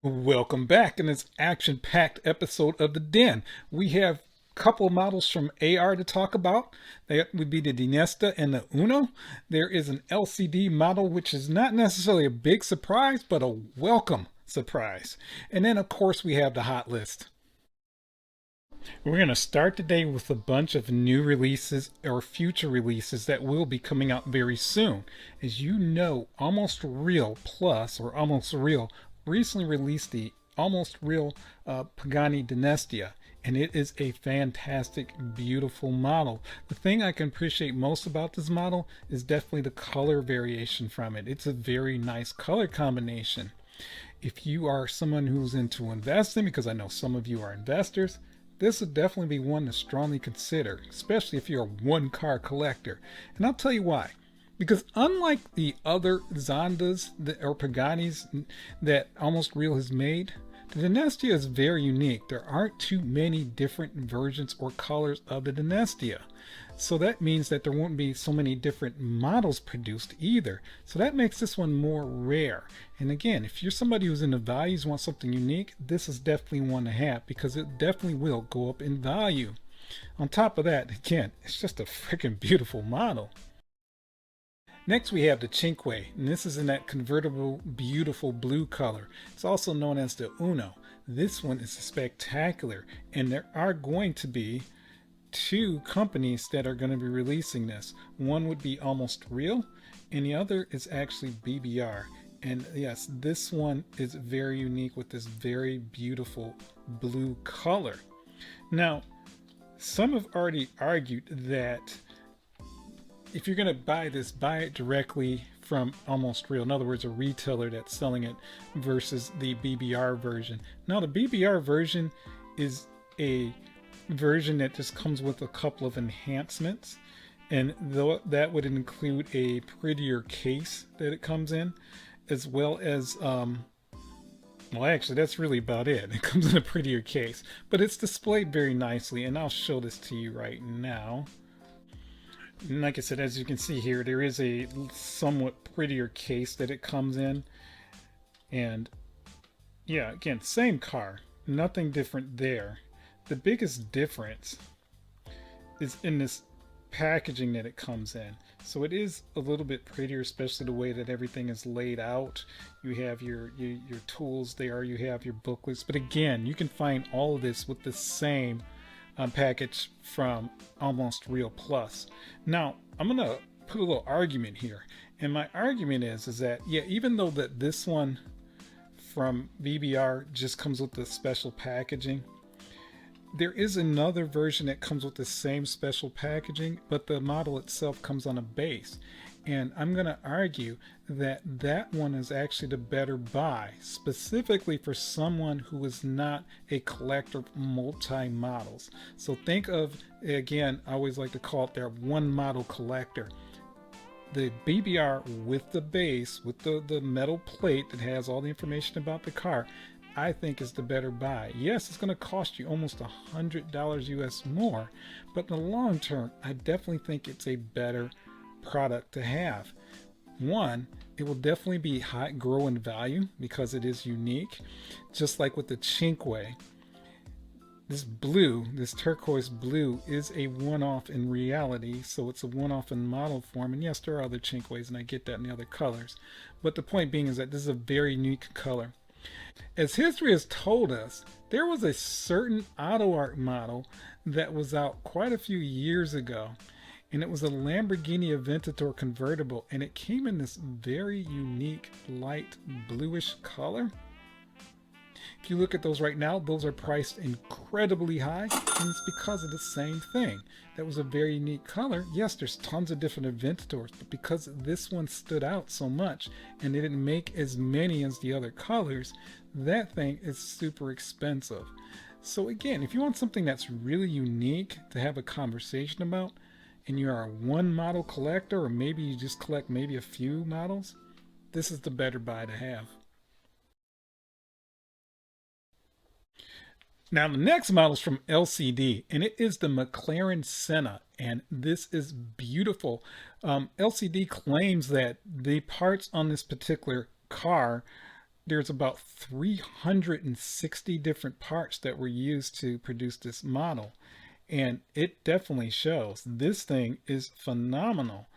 Welcome back in this action-packed episode of The Den. We have a couple of models from AR to talk about. That would be the Dinestia and the Uno. There is an LCD model, which is not necessarily a big surprise, but a welcome surprise. And then, of course, we have the hot list. We're going to start today with a bunch of new releases or future releases that will be coming out very soon. As you know, Almost Real Plus or Almost Real recently released the Almost Real Pagani Denestia, and it is a fantastic, beautiful model. The thing I can appreciate most about this model is definitely the color variation from it. It's a very nice color combination. If you are someone who's into investing, because I know some of you are investors, this would definitely be one to strongly consider, especially if you're a one car collector. And I'll tell you why. Because unlike the other Zondas or Paganis that Almost Real has made, the Denestia is very unique. There aren't too many different versions or colors of the Denestia. So that means that there won't be so many different models produced either. So that makes this one more rare. And again, if you're somebody who's into values, want something unique, this is definitely one to have because it definitely will go up in value. On top of that, again, it's just a freaking beautiful model. Next we have the Chinkway, and this is in that convertible, beautiful blue color. It's also known as the Uno. This one is spectacular, and there are going to be two companies that are going to be releasing this. One would be Almost Real, and the other is actually BBR. And yes, this one is very unique with this very beautiful blue color. Now, some have already argued that if you're going to buy this, buy it directly from Almost Real. In other words, a retailer that's selling it versus the BBR version. Now, the BBR version is a version that just comes with a couple of enhancements. And though that would include a prettier case that it comes in, as well as, well, actually, that's really about it. It comes in a prettier case, but it's displayed very nicely. And I'll show this to you right now. And like I said, as you can see here, there is a somewhat prettier case that it comes in. And yeah, again, same car, nothing different there. The biggest difference is in this packaging that it comes in. So it is a little bit prettier, especially the way that everything is laid out. You have your tools there, you have your booklets. But again, you can find all of this with the same package from Almost Real Plus. Now, I'm going to put a little argument here. And my argument is that, yeah, even though that this one from BBR just comes with the special packaging, there is another version that comes with the same special packaging, but the model itself comes on a base. And I'm going to argue that that one is actually the better buy, specifically for someone who is not a collector of multi-models. So think of, again, I always like to call it their one model collector. The BBR with the base, with the metal plate that has all the information about the car, I think is the better buy. Yes, it's going to cost you almost $100 US more, but in the long term, I definitely think it's a better product to have. One, it will definitely be high grow in value because it is unique, just like with the Chinkway. This blue, this turquoise blue, is a one-off in reality, so it's a one-off in model form. And yes, there are other Chinkways, and I get that in the other colors. But the point being is that this is a very unique color. As history has told us, there was a certain AutoArt model that was out quite a few years ago, and it was a Lamborghini Aventador convertible, and it came in this very unique light bluish color. If you look at those right now, those are priced incredibly high, and it's because of the same thing. That was a very unique color. Yes, there's tons of different Aventadors, but because this one stood out so much and they didn't make as many as the other colors, that thing is super expensive. So again, if you want something that's really unique to have a conversation about, and you are a one model collector, or maybe you just collect maybe a few models, this is the better buy to have. Now the next model is from LCD, and it is the McLaren Senna, and this is beautiful. LCD claims that the parts on this particular car there's about 360 different parts that were used to produce this model. And it definitely shows. This thing is phenomenal.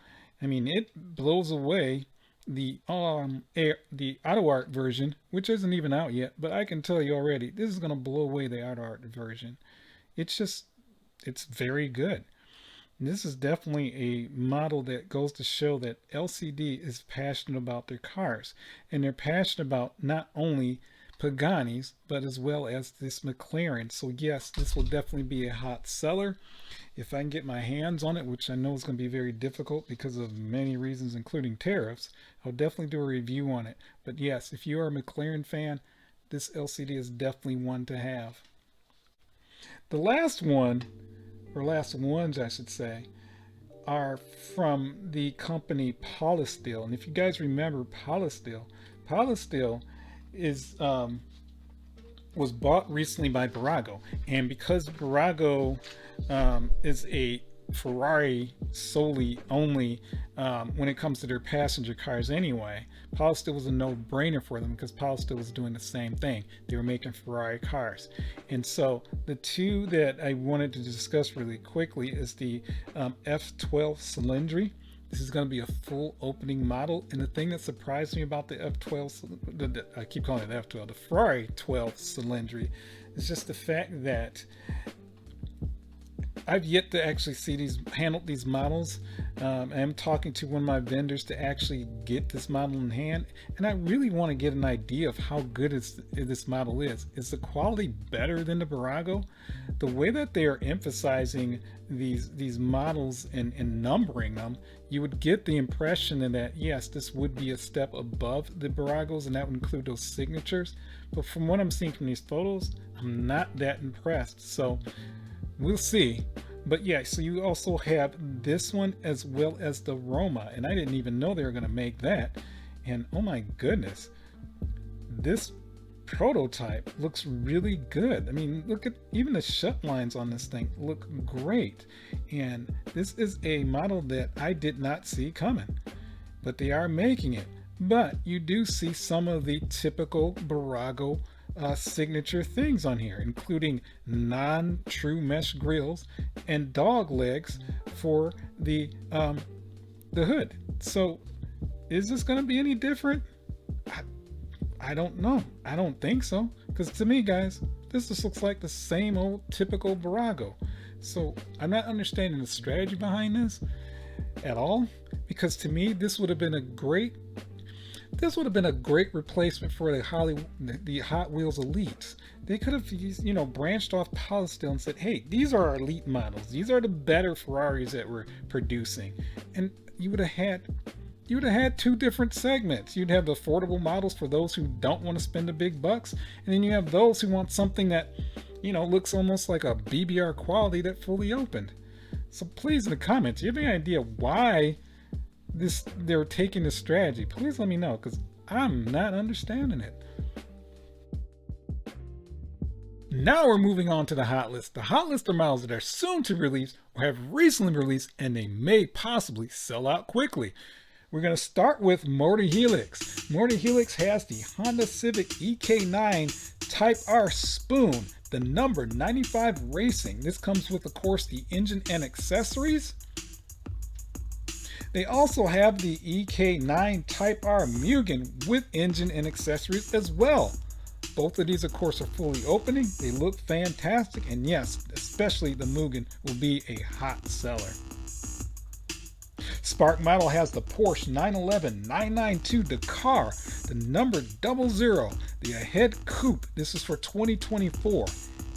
I mean, it blows away the AutoArt version, which isn't even out yet, but I can tell you already, this is going to blow away the AutoArt version. It's very good. This is definitely a model that goes to show that LCD is passionate about their cars, and they're passionate about not only Paganis, but as well as this McLaren. So yes, this will definitely be a hot seller. If I can get my hands on it, which I know is going to be very difficult because of many reasons, including tariffs, I'll definitely do a review on it. But yes, if you are a McLaren fan, this LCD is definitely one to have. The last one, or last ones I should say, are from the company Polysteel. And if you guys remember Polysteel is was bought recently by Barago, and because Barago is a Ferrari solely only when it comes to their passenger cars anyway, Polysteel was a no-brainer for them because Polysteel was doing the same thing. They were making Ferrari cars. And so the two that I wanted to discuss really quickly is the F12 Cylindri. This is going to be a full opening model, and the thing that surprised me about the F12, I keep calling it the F12, the Ferrari 12 Cylindri, is just the fact that I've yet to actually see handle these models. I'm talking to one of my vendors to actually get this model in hand, and I really want to get an idea of how good this model is. Is the quality better than the Barago? The way that they are emphasizing these models and numbering them, you would get the impression that yes, this would be a step above the Baragos, and that would include those signatures. But from what I'm seeing from these photos, I'm not that impressed. So we'll see. But yeah, so you also have this one as well as the Roma, and I didn't even know they were going to make that. And oh my goodness, this prototype looks really good. I mean, look at even the shut lines on this thing look great. And this is a model that I did not see coming, but they are making it. But you do see some of the typical Barago signature things on here, including non-true mesh grills and dog legs for the hood. So is this going to be any different? I don't know. I don't think so, because to me, guys, this just looks like the same old typical Barago. So I'm not understanding the strategy behind this at all, because to me this would have been a great replacement for the Hot Wheels Elites. They could have, branched off Polysteel and said, hey, these are our elite models. These are the better Ferraris that we're producing. And you would have had two different segments. You'd have the affordable models for those who don't want to spend the big bucks. And then you have those who want something that, looks almost like a BBR quality that fully opened. So please, in the comments, do you have any idea why they're taking this strategy? Please let me know, because I'm not understanding it. Now we're moving on to the hot list. The hot list are models that are soon to release or have recently released, and they may possibly sell out quickly. We're going to start with Motor Helix. Motor Helix has the Honda Civic EK9 Type R Spoon, the number 95 Racing. This comes with, of course, the engine and accessories. They also have the EK9 Type R Mugen with engine and accessories as well. Both of these, of course, are fully opening. They look fantastic, and yes, especially the Mugen will be a hot seller. Spark model has the Porsche 911 992 Dakar, the number 00, the Ahead Coupe. This is for 2024.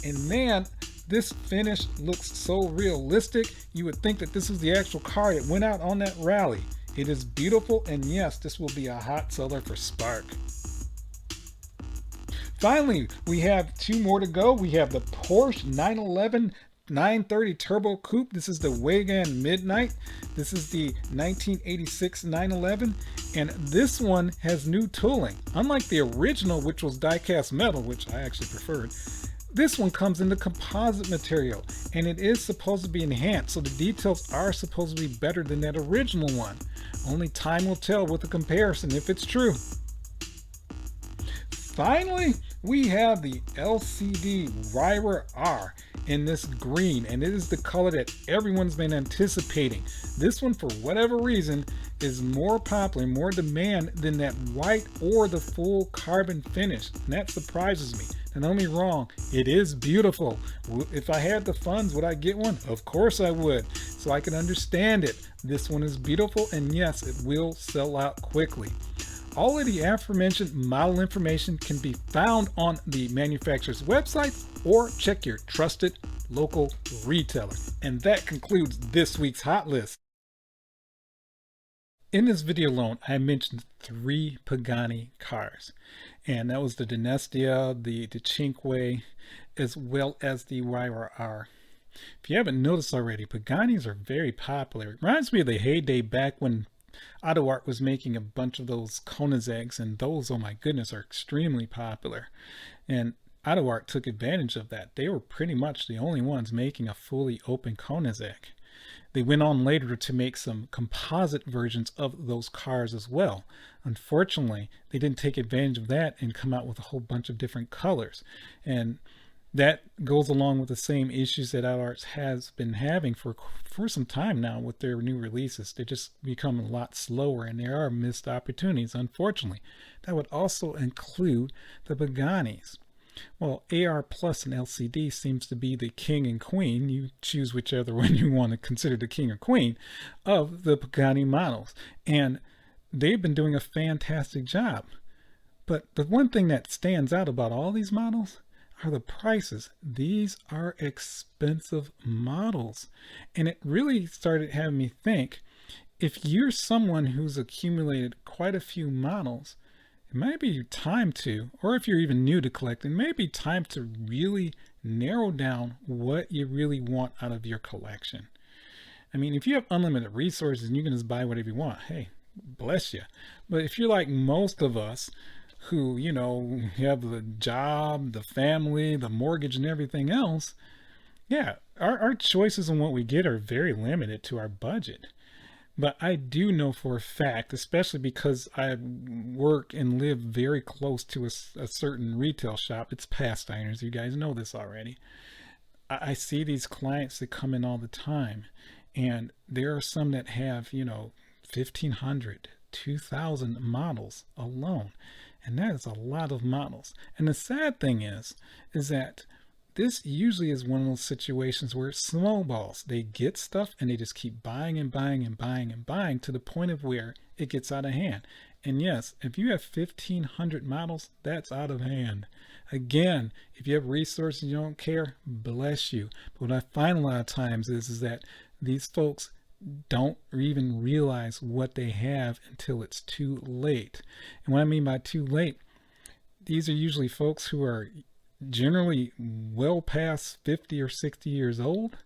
And man, this finish looks so realistic. You would think that this is the actual car that went out on that rally. It is beautiful, and yes, this will be a hot seller for Spark. Finally, we have two more to go. We have the Porsche 911 930 Turbo Coupe. This is the Wagon Midnight. This is the 1986 911, and this one has new tooling. Unlike the original, which was die-cast metal, which I actually preferred, this one comes in the composite material, and it is supposed to be enhanced, so the details are supposed to be better than that original one. Only time will tell with the comparison if it's true. finally, we have the LCD Ryra R in this green, and it is the color that everyone's been anticipating. This one, for whatever reason, is more popular, more demand than that white or the full carbon finish, and that surprises me. And don't get me wrong, it is beautiful. If I had the funds, would I get one? Of course I would, so I can understand it. This one is beautiful, and yes, it will sell out quickly. All of the aforementioned model information can be found on the manufacturer's website or check your trusted local retailer. And that concludes this week's Hot List. In this video alone, I mentioned 3 Pagani cars, and that was the Denestia, the Chinkway, as well as the Ryra R. If you haven't noticed already, Paganis are very popular. It reminds me of the heyday back when AutoArt was making a bunch of those Koenigsegg's, and those, oh my goodness, are extremely popular. And AutoArt took advantage of that. They were pretty much the only ones making a fully open Koenigsegg. They went on later to make some composite versions of those cars as well. Unfortunately, they didn't take advantage of that and come out with a whole bunch of different colors. And that goes along with the same issues that AutoArt has been having for some time now with their new releases. They just become a lot slower, and there are missed opportunities, unfortunately. That would also include the Paganis. Well, AR Plus and LCD seems to be the king and queen. You choose whichever one you want to consider the king or queen of the Pagani models. And they've been doing a fantastic job. But the one thing that stands out about all these models are the prices. These are expensive models. And it really started having me think, if you're someone who's accumulated quite a few models, it might be time to, or if you're even new to collecting, it may be time to really narrow down what you really want out of your collection. I mean, if you have unlimited resources and you can just buy whatever you want, hey, bless you. But if you're like most of us who, you know, have the job, the family, the mortgage and everything else, yeah, our choices on what we get are very limited to our budget. But I do know for a fact, especially because I work and live very close to a certain retail shop, it's Past Ironers, you guys know this already. I see these clients that come in all the time, and there are some that have, you know, 1,500, 2,000 models alone. And that is a lot of models. And the sad thing is that this usually is one of those situations where it snowballs. They get stuff and they just keep buying and buying and buying and buying to the point of where it gets out of hand. And yes, if you have 1,500 models, that's out of hand. Again, if you have resources and you don't care, bless you. But what I find a lot of times is that these folks don't even realize what they have until it's too late. And what I mean by too late, these are usually folks who are generally well past 50 or 60 years old.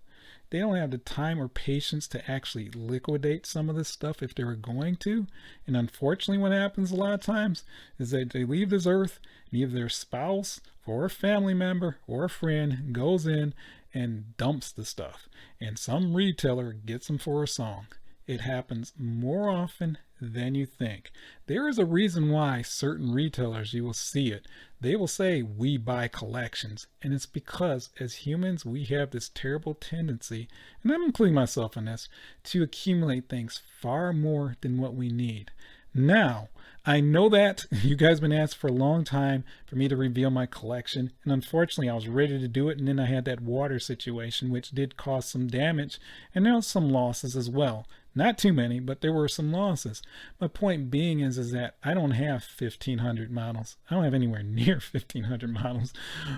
They don't have the time or patience to actually liquidate some of this stuff if they were going to. And unfortunately, what happens a lot of times is that they leave this earth, and either their spouse or a family member or a friend goes in and dumps the stuff, and some retailer gets them for a song. It happens more often than you think. There is a reason why certain retailers, you will see it, they will say, we buy collections. And it's because as humans, we have this terrible tendency, and I'm including myself in this, to accumulate things far more than what we need. Now, I know that you guys have been asked for a long time for me to reveal my collection, and unfortunately I was ready to do it, and then I had that water situation which did cause some damage, and there was some losses as well. Not too many, but there were some losses. My point being is that I don't have 1,500 models. I don't have anywhere near 1,500 models.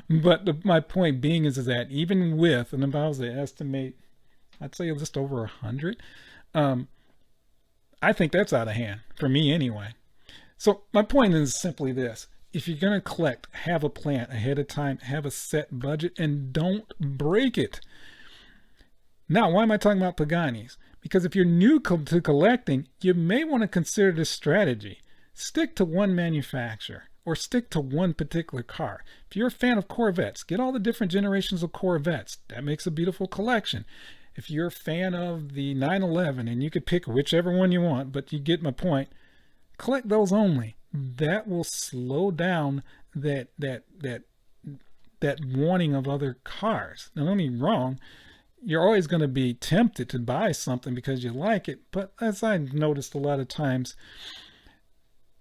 But my point being is that even with, and if I was to estimate, I'd say just over 100, I think that's out of hand, for me anyway. So my point is simply this. If you're going to collect, have a plan ahead of time, have a set budget, and don't break it. Now, why am I talking about Paganis? Because if you're new to collecting, you may want to consider this strategy. Stick to one manufacturer or stick to one particular car. If you're a fan of Corvettes, get all the different generations of Corvettes. That makes a beautiful collection. If you're a fan of the 911, and you could pick whichever one you want, but you get my point, collect those only. That will slow down that wanting of other cars. Now, don't get me wrong, you're always going to be tempted to buy something because you like it, but as I've noticed a lot of times,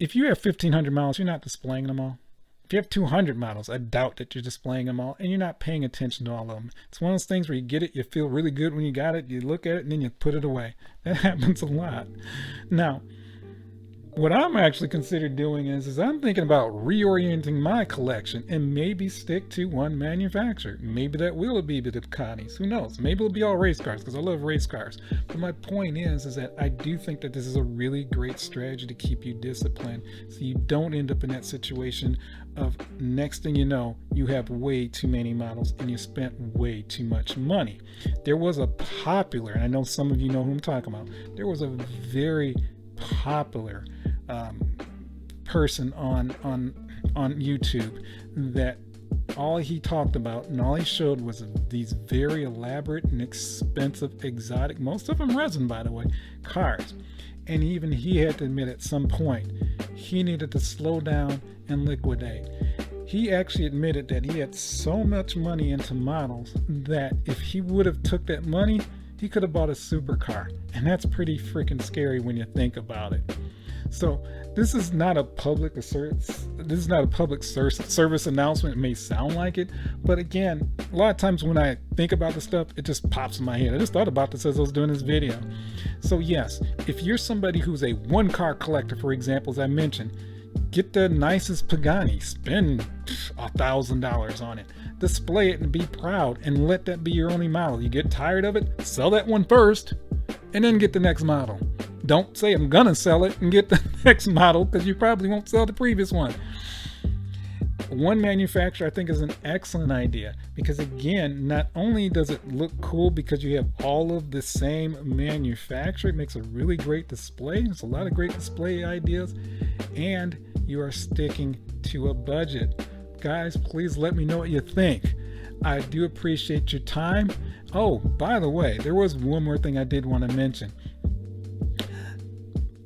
if you have 1,500 models, you're not displaying them all. If you have 200 models, I doubt that you're displaying them all, and you're not paying attention to all of them. It's one of those things where you get it, you feel really good when you got it, you look at it, and then you put it away. That happens a lot. Now, what I'm actually considering doing is I'm thinking about reorienting my collection and maybe stick to one manufacturer. Maybe that will be the Pagani's. Who knows? Maybe it'll be all race cars because I love race cars. But my point is that I do think that this is a really great strategy to keep you disciplined so you don't end up in that situation of next thing you know, you have way too many models and you spent way too much money. There was a popular, and I know some of you know who I'm talking about, there was a very popular person on YouTube that all he talked about and all he showed was these very elaborate and expensive exotic, most of them resin by the way, cars. And even he had to admit at some point he needed to slow down and liquidate. He actually admitted that he had so much money into models that if he would have took that money, he could have bought a supercar. And that's pretty freaking scary when you think about it. So this is not a public service announcement. It may sound like it, but again, a lot of times when I think about this stuff, it just pops in my head. I just thought about this as I was doing this video. So yes, if you're somebody who's a one car collector, for example, as I mentioned, get the nicest Pagani, spend $1,000 on it, display it and be proud, and let that be your only model. You get tired of it, sell that one first, and then get the next model. Don't say I'm gonna sell it and get the next model because you probably won't sell the previous one. One manufacturer I think is an excellent idea because again, not only does it look cool because you have all of the same manufacturer, it makes a really great display. There's a lot of great display ideas and you are sticking to a budget. Guys, please let me know what you think. I do appreciate your time. Oh, by the way, there was one more thing I did want to mention.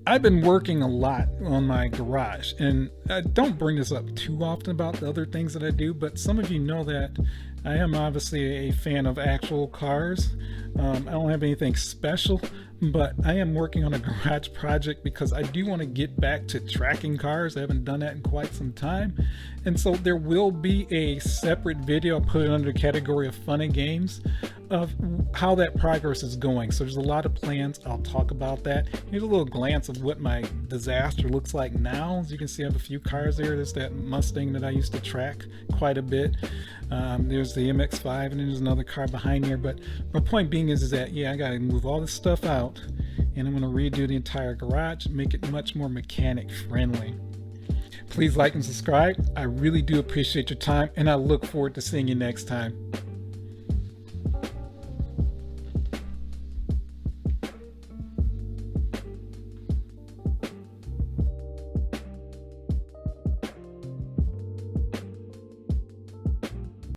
I've been working a lot on my garage, and I don't bring this up too often about the other things that I do, but some of you know that I am obviously a fan of actual cars. I don't have anything special, but I am working on a garage project because I do want to get back to tracking cars. I haven't done that in quite some time. And so there will be a separate video, I'll put it under the category of fun and games, of how that progress is going. So there's a lot of plans. I'll talk about that. Here's a little glance of what my disaster looks like now. As you can see, I have a few cars there. There's that Mustang that I used to track quite a bit. There's the MX-5 and then there's another car behind here. But my point being is that, yeah, I got to move all this stuff out and I'm going to redo the entire garage, make it much more mechanic friendly. Please like and subscribe. I really do appreciate your time and I look forward to seeing you next time.